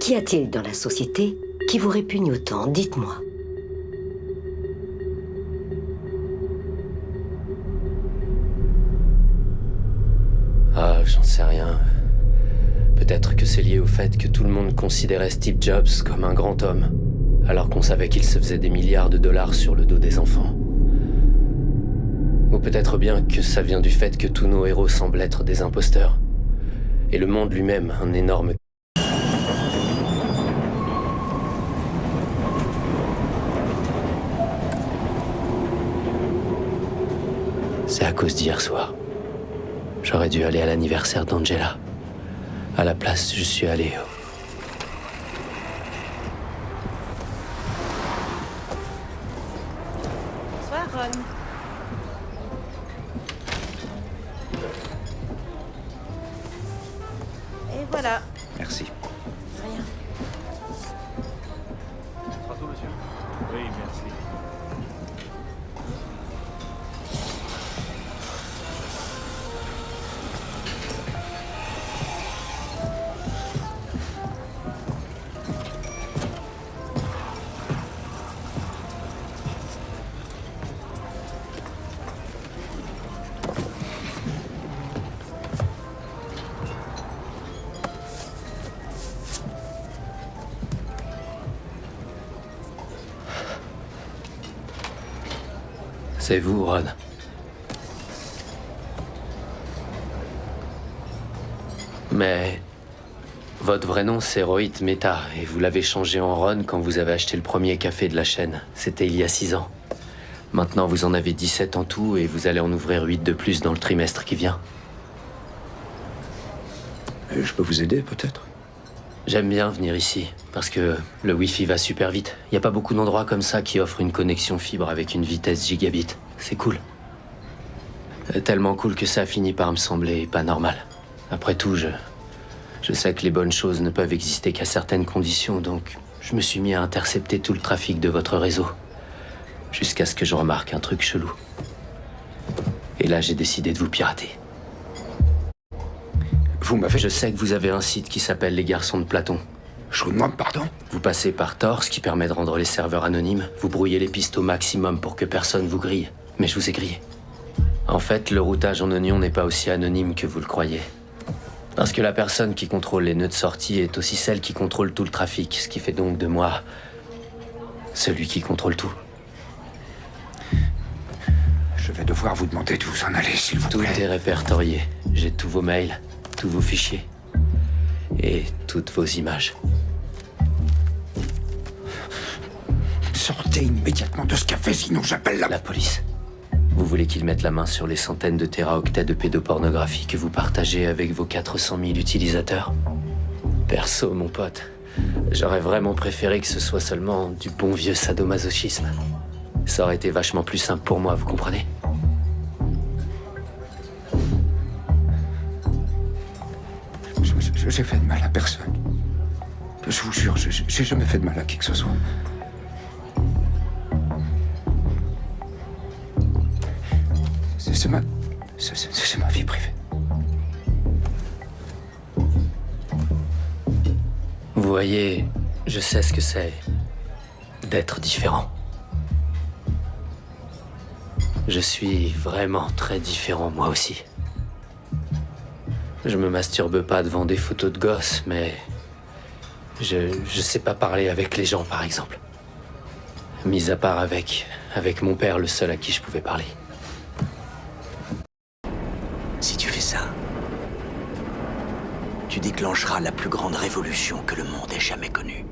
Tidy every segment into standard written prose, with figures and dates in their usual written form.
Qu'y a-t-il dans la société qui vous répugne autant? Dites-moi. Ah, j'en sais rien. Peut-être que c'est lié au fait que tout le monde considérait Steve Jobs comme un grand homme, alors qu'on savait qu'il se faisait des milliards de dollars sur le dos des enfants. Ou peut-être bien que ça vient du fait que tous nos héros semblent être des imposteurs. Et le monde lui-même, un énorme... C'est à cause d'hier soir. J'aurais dû aller à l'anniversaire d'Angela. À la place, je suis allé au... Bonsoir, Ron. Et voilà. Merci. Rien. Ce sera tout, monsieur? Oui, merci. C'est vous, Ron. Mais... votre vrai nom, c'est Rohit Mehta, et vous l'avez changé en Ron quand vous avez acheté le premier café de la chaîne. C'était il y a 6 ans. Maintenant, vous en avez 17 en tout, et vous allez en ouvrir 8 de plus dans le trimestre qui vient. Je peux vous aider, peut-être? J'aime bien venir ici, parce que le Wi-Fi va super vite. Il n'y a pas beaucoup d'endroits comme ça qui offrent une connexion fibre avec une vitesse gigabit. C'est cool. Tellement cool que ça finit par me sembler pas normal. Après tout, je sais que les bonnes choses ne peuvent exister qu'à certaines conditions, donc je me suis mis à intercepter tout le trafic de votre réseau. Jusqu'à ce que je remarque un truc chelou. Et là, j'ai décidé de vous pirater. Vous m'avez... Je sais que vous avez un site qui s'appelle Les Garçons de Platon. Je vous demande pardon? Vous passez par Tor, ce qui permet de rendre les serveurs anonymes. Vous brouillez les pistes au maximum pour que personne vous grille. Mais je vous ai grillé. En fait, le routage en oignon n'est pas aussi anonyme que vous le croyez. Parce que la personne qui contrôle les nœuds de sortie est aussi celle qui contrôle tout le trafic, ce qui fait donc de moi celui qui contrôle tout. Je vais devoir vous demander de vous en aller, s'il vous Tout plaît. est répertorié. J'ai tous vos mails, tous vos fichiers et toutes vos images. Sortez immédiatement de ce café, sinon j'appelle la... La police. Vous voulez qu'ils mettent la main sur les centaines de téraoctets de pédopornographie que vous partagez avec vos 400 000 utilisateurs? Perso, mon pote, j'aurais vraiment préféré que ce soit seulement du bon vieux sadomasochisme. Ça aurait été vachement plus simple pour moi, vous comprenez? J'ai fait de mal à personne. Je vous jure, j'ai jamais fait de mal à qui que ce soit. C'est ma vie privée. Vous voyez, je sais ce que c'est d'être différent. Je suis vraiment très différent, moi aussi. Je me masturbe pas devant des photos de gosses, mais... Je sais pas parler avec les gens, par exemple. Mis à part avec mon père, le seul à qui je pouvais parler. Si tu fais ça, tu déclencheras la plus grande révolution que le monde ait jamais connue.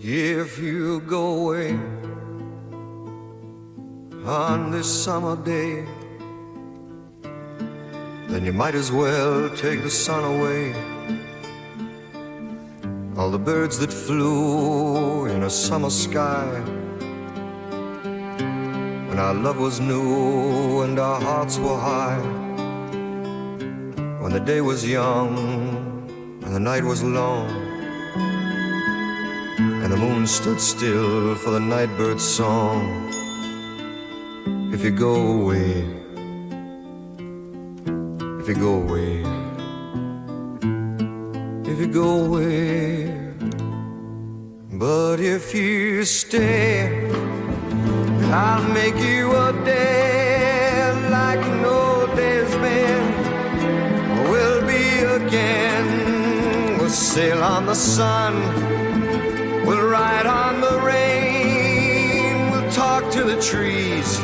If you go away on this summer day, then you might as well take the sun away. All the birds that flew in a summer sky, when our love was new and our hearts were high, when the day was young and the night was long, and the moon stood still for the nightbird's song. If you go away, if you go away, if you go away, but if you stay, I'll make you a day like no day's been. We'll be again. We'll sail on the sun. We'll ride on the rain. We'll talk to the trees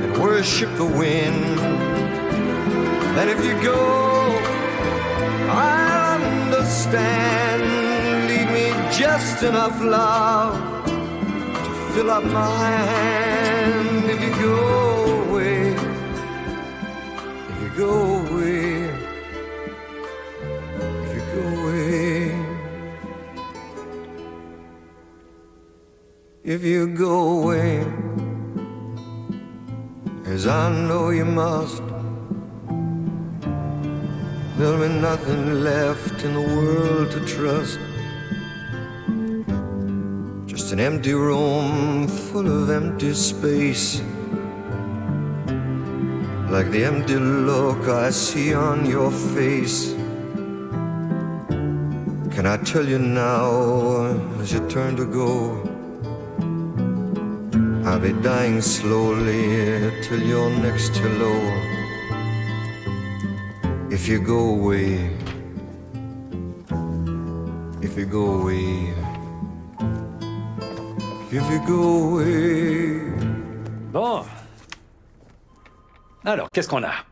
and worship the wind. And if you go, I'll understand. Leave me just enough love to fill up my hand. If you go away, if you go away, if you go away, if you go away, as I know you must, there'll be nothing left in the world to trust. Just an empty room full of empty space, like the empty look I see on your face. Can I tell you now, as you turn to go, I'll be dying slowly till your next hello. If you go away, if you go away, if you go away. Bon. Alors, qu'est-ce qu'on a?